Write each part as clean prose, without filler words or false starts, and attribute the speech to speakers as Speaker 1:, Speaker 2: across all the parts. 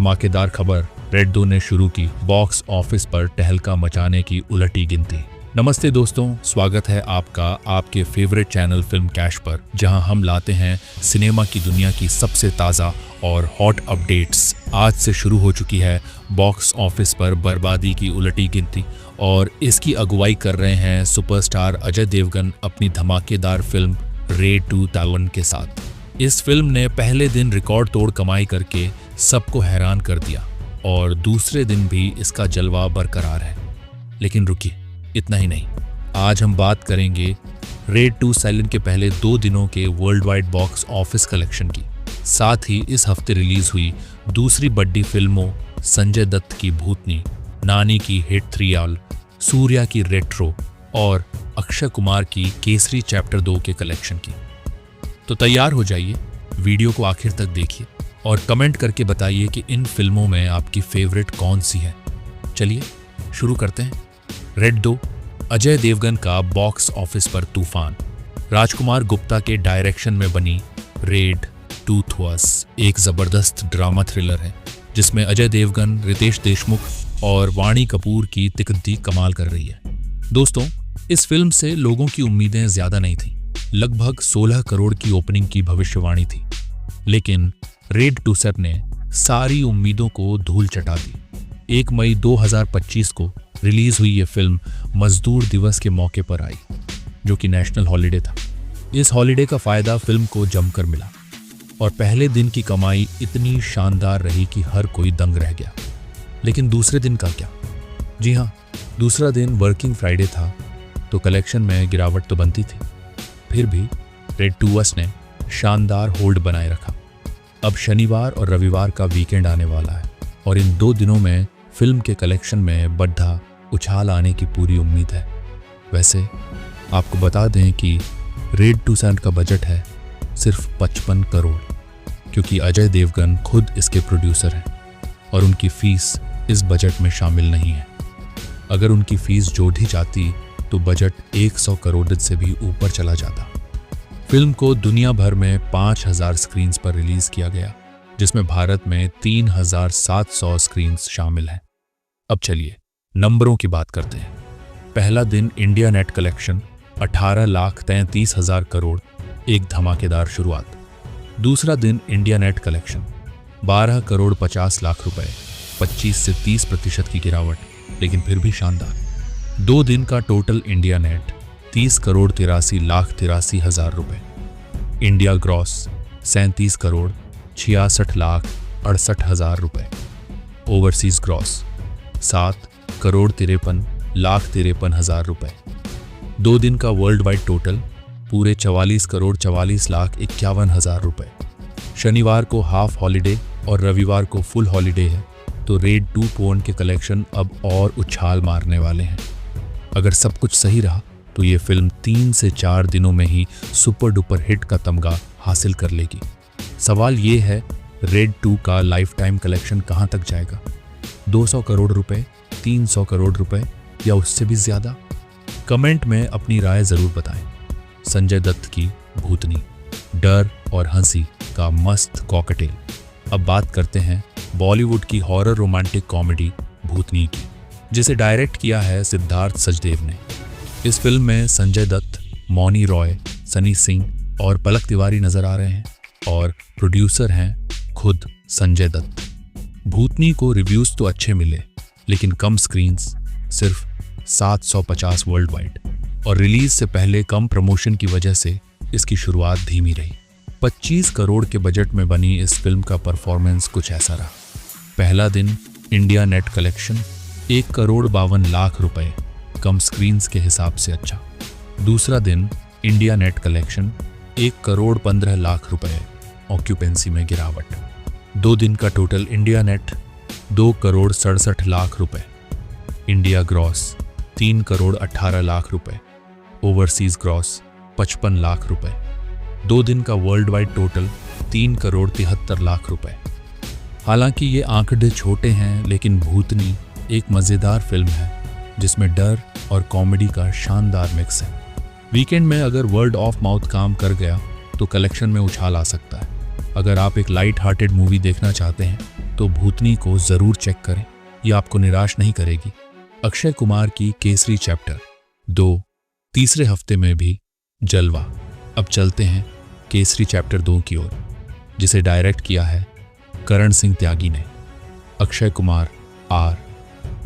Speaker 1: धमाकेदार खबर, रेड 2 ने शुरू की बॉक्स ऑफिस पर टहलका मचाने की उलटी गिनती। नमस्ते दोस्तों, स्वागत है आपका आपके फेवरेट चैनल फिल्म कैश पर, जहां हम लाते हैं सिनेमा की दुनिया की सबसे ताज़ा और हॉट अपडेट्स। आज से शुरू हो चुकी है बॉक्स ऑफिस पर बर्बादी की उलटी गिनती और इसकी अगुवाई कर रहे हैं सुपरस्टार अजय देवगन अपनी धमाकेदार फिल्म रेड 2 तालन के साथ। इस फिल्म ने पहले दिन रिकॉर्ड तोड़ कमाई करके सबको हैरान कर दिया और दूसरे दिन भी इसका जलवा बरकरार है। लेकिन रुकिए, इतना ही नहीं, आज हम बात करेंगे रेड 2 साइलेंट के पहले 2 दिनों के world wide box office collection की। साथ ही इस हफ्ते रिलीज हुई दूसरी बड़ी फिल्मों संजय दत्त की भूतनी, नानी की हिट 3 आल, सूर्या की रेट्रो और अक्षय कुमार की केसरी चैप्टर 2 के कलेक्शन की। तो तैयार हो जाइए, वीडियो को आखिर तक देखिए और कमेंट करके बताइए कि इन फिल्मों में आपकी फेवरेट कौन सी है। चलिए शुरू करते हैं। रेड 2, अजय देवगन का बॉक्स ऑफिस पर तूफान। राजकुमार गुप्ता के डायरेक्शन में बनी रेड 2 थ्वस एक जबरदस्त ड्रामा थ्रिलर है जिसमें अजय देवगन, रितेश देशमुख और वाणी कपूर की तिकद्दी कमाल कर रही है। दोस्तों, इस फिल्म से लोगों की उम्मीदें ज्यादा नहीं थी। लगभग 16 करोड़ की ओपनिंग की भविष्यवाणी थी, लेकिन रेड 2 सर ने सारी उम्मीदों को धूल चटा दी। 1 मई 2025 को रिलीज हुई ये फिल्म मजदूर दिवस के मौके पर आई, जो कि नेशनल हॉलिडे था। इस हॉलिडे का फायदा फिल्म को जमकर मिला और पहले दिन की कमाई इतनी शानदार रही कि हर कोई दंग रह गया। लेकिन दूसरे दिन का क्या? जी हाँ, दूसरा दिन वर्किंग फ्राइडे था, तो कलेक्शन में गिरावट तो बनती थी। फिर भी रेड 2 ने शानदार होल्ड बनाए रखा। अब शनिवार और रविवार का वीकेंड आने वाला है और इन 2 दिनों में फिल्म के कलेक्शन में बड़ा उछाल आने की पूरी उम्मीद है। वैसे आपको बता दें कि रेड 2 का बजट है सिर्फ 55 करोड़, क्योंकि अजय देवगन खुद इसके प्रोड्यूसर हैं और उनकी फीस इस बजट में शामिल नहीं है। अगर उनकी फीस जोड़ी जाती तो बजट 100 करोड़ से भी ऊपर चला जाता। फिल्म को दुनिया भर में 5000 स्क्रीन्स पर रिलीज किया गया, जिसमें भारत में 3700 स्क्रीन्स शामिल हैं। अब चलिए नंबरों की बात करते हैं। पहला दिन इंडिया नेट कलेक्शन 18,33,000 करोड़, एक धमाकेदार शुरुआत। दूसरा दिन India net collection 12 crore 50 lakh रुपए, 25 से 30% की गिरावट, लेकिन फिर भी शानदार। 2 दिन का टोटल इंडिया नेट 30 करोड़ 83,83,000 रुपए। इंडिया ग्रॉस 37 करोड़ 66,68,000 रुपए। ओवरसीज ग्रॉस 7 करोड़ 53,53,000 रुपए। 2 दिन का वर्ल्ड वाइड टोटल पूरे 44 करोड़ 44,51,000 रुपए। शनिवार को हाफ हॉलिडे और रविवार को फुल हॉलिडे है, तो रेड 2 पोर्न के कलेक्शन अब और उछाल मारने वाले हैं। अगर सब कुछ सही रहा तो ये फिल्म 3 से 4 दिनों में ही सुपर डुपर हिट का तमगा हासिल कर लेगी। सवाल ये है, रेड 2 का लाइफ टाइम कलेक्शन कहाँ तक जाएगा? 200 करोड़ रुपए, 300 करोड़ रुपए या उससे भी ज्यादा? कमेंट में अपनी राय जरूर बताएं। संजय दत्त की भूतनी, डर और हंसी का मस्त कॉकटेल। अब बात करते हैं बॉलीवुड की हॉरर रोमांटिक कॉमेडी भूतनी की, जिसे डायरेक्ट किया है सिद्धार्थ सचदेव ने। इस फिल्म में संजय दत्त, मौनी रॉय, सनी सिंह और पलक तिवारी नजर आ रहे हैं और प्रोड्यूसर हैं खुद संजय दत्त। भूतनी को रिव्यूज तो अच्छे मिले, लेकिन कम स्क्रीन्स, सिर्फ 750 वर्ल्ड वाइड, और रिलीज से पहले कम प्रमोशन की वजह से इसकी शुरुआत धीमी रही। 25 करोड़ के बजट में बनी इस फिल्म का परफॉर्मेंस कुछ ऐसा रहा। पहला दिन India net collection 1 crore 52 lakh रुपए, कम स्क्रीन्स के हिसाब से अच्छा। दूसरा दिन India net collection 1 crore 15 lakh रुपए, ऑक्यूपेंसी में गिरावट। 2 दिन का total India net 2 crore 67 lakh रुपए। इंडिया ग्रॉस 3 करोड़ 18 लाख रुपए। ओवरसीज ग्रॉस 55 लाख रुपए। 2 दिन का world wide total 3 crore 73 lakh रुपए। हालांकि ये आंकड़े छोटे हैं, लेकिन भूतनी एक मज़ेदार फिल्म है जिसमें डर और कॉमेडी का शानदार मिक्स है। वीकेंड में अगर वर्ड ऑफ माउथ काम कर गया तो कलेक्शन में उछाल आ सकता है। अगर आप एक लाइट हार्टेड मूवी देखना चाहते हैं तो तो भूतनी को जरूर चेक करें, ये आपको निराश नहीं करेगी। अक्षय कुमार की केसरी चैप्टर 2 तीसरे हफ्ते में भी जलवा। अब चलते हैं केसरी चैप्टर 2 की ओर, जिसे डायरेक्ट किया है करण सिंह त्यागी ने। अक्षय कुमार, आर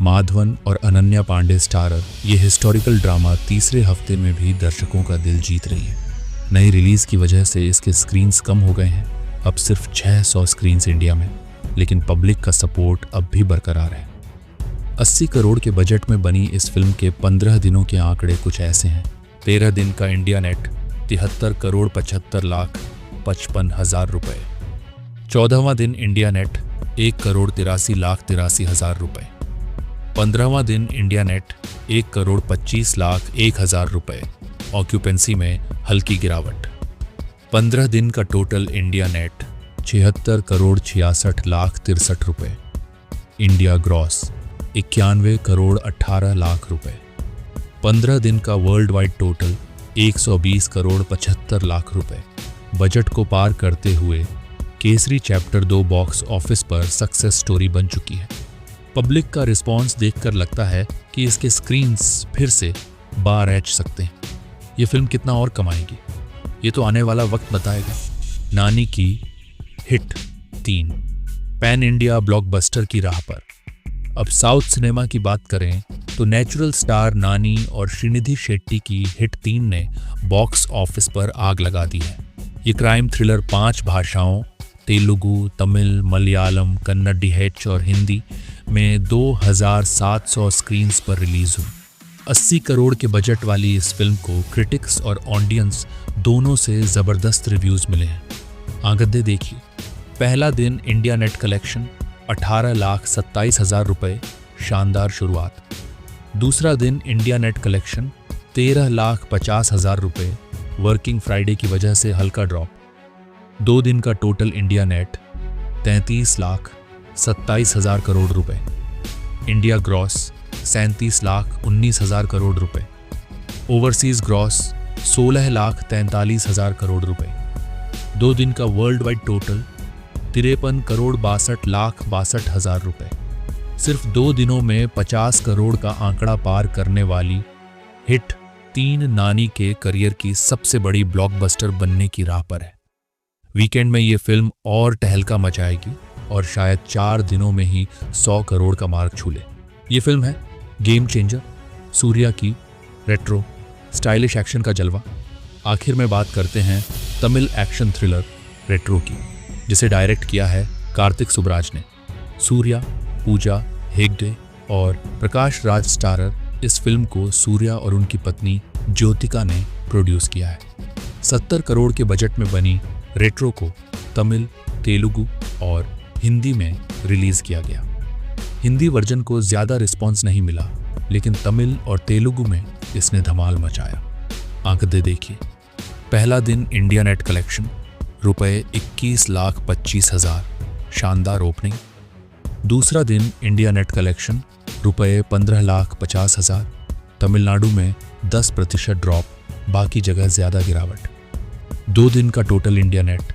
Speaker 1: माधवन और अनन्या पांडे स्टारर ये हिस्टोरिकल ड्रामा तीसरे हफ्ते में भी दर्शकों का दिल जीत रही है। नई रिलीज की वजह से इसके स्क्रीन्स कम हो गए हैं, अब सिर्फ 600 स्क्रीन्स इंडिया में, लेकिन पब्लिक का सपोर्ट अब भी बरकरार है। 80 करोड़ के बजट में बनी इस फिल्म के 15 दिनों के आंकड़े कुछ ऐसे हैं। 13 दिन का इंडिया नेट 73 करोड़ 75 लाख 55 हजार रुपए। 14वां दिन इंडिया नेट 1 करोड़ 83 लाख 83 हजार रुपए। 15वां दिन इंडिया नेट 1 करोड़ 25 लाख 1 हजार रुपए। ऑक्यूपेंसी में हल्की गिरावट। 15 दिन का total India net 76 crore 66 lakh 63 रुपए। इंडिया ग्रॉस 91 करोड़ 18 लाख रुपए। 15 दिन का world wide total 120 crore 75 lakh रुपए। बजट को पार करते हुए केसरी चैप्टर 2 बॉक्स ऑफिस पर सक्सेस स्टोरी बन चुकी है। पब्लिक का रिस्पॉन्स देखकर लगता है कि इसके स्क्रीन्स फिर से बार ऐच सकते हैं। ये फिल्म कितना और कमाएगी, ये तो आने वाला वक्त बताएगा। नानी की हिट 3 पैन इंडिया ब्लॉकबस्टर की राह पर। अब साउथ सिनेमा की बात करें तो नेचुरल स्टार नानी और श्रीनिधि शेट्टी की हिट 3 ने बॉक्स ऑफिस पर आग लगा दी है। ये क्राइम थ्रिलर 5 भाषाओं तेलुगु, तमिल, मलयालम, कन्नड़, डीएच और हिंदी में 2700 स्क्रीन्स पर रिलीज हुई। 80 करोड़ के बजट वाली इस फिल्म को क्रिटिक्स और ऑडियंस दोनों से ज़बरदस्त रिव्यूज़ मिले हैं। आगद्दे देखिए। पहला दिन इंडिया नेट कलेक्शन 18 लाख 27 हजार रुपये, शानदार शुरुआत। दूसरा दिन इंडिया नेट कलेक्शन 13 लाख 50 हजार रुपये, वर्किंग फ्राइडे की वजह से हल्का ड्रॉप। 2 दिन का टोटल इंडिया नेट 33 लाख 27 हजार करोड़ रुपए। इंडिया ग्रॉस 37 लाख 19 हजार करोड़ रुपए। ओवरसीज ग्रॉस 16 लाख 43 हजार करोड़ रुपए। 2 दिन का world wide total 53 crore 62 lakh 62 हजार रुपए। सिर्फ 2 दिनों में 50 करोड़ का आंकड़ा पार करने वाली हिट 3 नानी के करियर की सबसे बड़ी ब्लॉकबस्टर बनने की राह पर है। वीकेंड में ये फिल्म और टहलका मचाएगी और शायद 4 दिनों में ही 100 करोड़ का मार्क छू ले। ये फिल्म है गेम चेंजर, सूर्या की रेट्रो स्टाइलिश एक्शन का जलवा। आखिर में बात करते हैं तमिल एक्शन थ्रिलर रेट्रो की, जिसे डायरेक्ट किया है कार्तिक सुब्राज ने। सूर्या, पूजा हेगडे और प्रकाश राज स्टारर इस फिल्म को सूर्या और उनकी पत्नी ज्योतिका ने प्रोड्यूस किया है। 70 करोड़ के बजट में बनी रेट्रो को तमिल, तेलुगु और हिंदी में रिलीज किया गया। हिंदी वर्जन को ज़्यादा रिस्पॉन्स नहीं मिला, लेकिन तमिल और तेलुगु में इसने धमाल मचाया। आंकड़े देखिए। पहला दिन इंडिया नेट कलेक्शन रुपये 21 लाख 25 हजार, शानदार ओपनिंग। दूसरा दिन इंडिया नेट कलेक्शन रुपये 15 लाख 50 हजार, तमिलनाडु में 10% ड्रॉप, बाकी जगह ज़्यादा गिरावट। 2 दिन का टोटल इंडिया नेट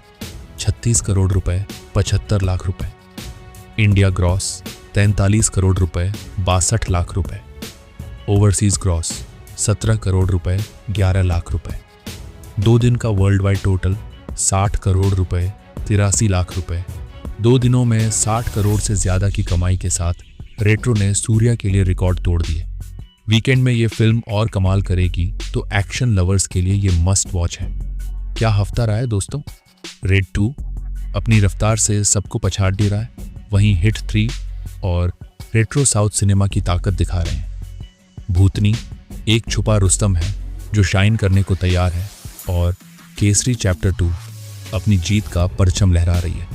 Speaker 1: 36 करोड़ रुपए 75 लाख रुपए। इंडिया ग्रॉस 43 करोड़ रुपए 62 लाख रुपए। ओवरसीज ग्रॉस 17 करोड़ रुपए 11 लाख रुपए। 2 दिन का वर्ल्ड वाइड टोटल 60 करोड़ रुपए 83 लाख रुपए। 2 दिनों में 60 करोड़ से ज़्यादा की कमाई के साथ रेट्रो ने सूर्या के लिए रिकॉर्ड तोड़ दिए। वीकेंड में ये फिल्म और कमाल करेगी तो एक्शन लवर्स के लिए ये मस्ट वॉच है। क्या हफ्ता रहा है दोस्तों। रेड 2 अपनी रफ्तार से सबको पछाड़ दे रहा है, वहीं हिट 3 और रेट्रो साउथ सिनेमा की ताकत दिखा रहे हैं। भूतनी एक छुपा रुस्तम है जो शाइन करने को तैयार है, और केसरी चैप्टर 2 अपनी जीत का परचम लहरा रही है।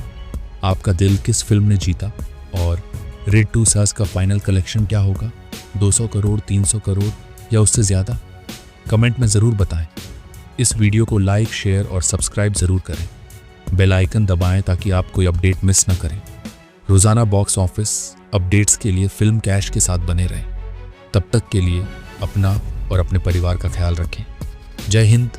Speaker 1: आपका दिल किस फिल्म ने जीता, और रेड 2 सास का फाइनल कलेक्शन क्या होगा, 200 करोड़, 300 करोड़ या उससे ज़्यादा? कमेंट में ज़रूर बताएं। इस वीडियो को लाइक, शेयर और सब्सक्राइब ज़रूर करें। बेल आइकन दबाएं ताकि आप कोई अपडेट मिस न करें। रोज़ाना बॉक्स ऑफिस अपडेट्स के लिए फिल्म कैश के साथ बने रहें। तब तक के लिए अपना और अपने परिवार का ख्याल रखें। जय हिंद,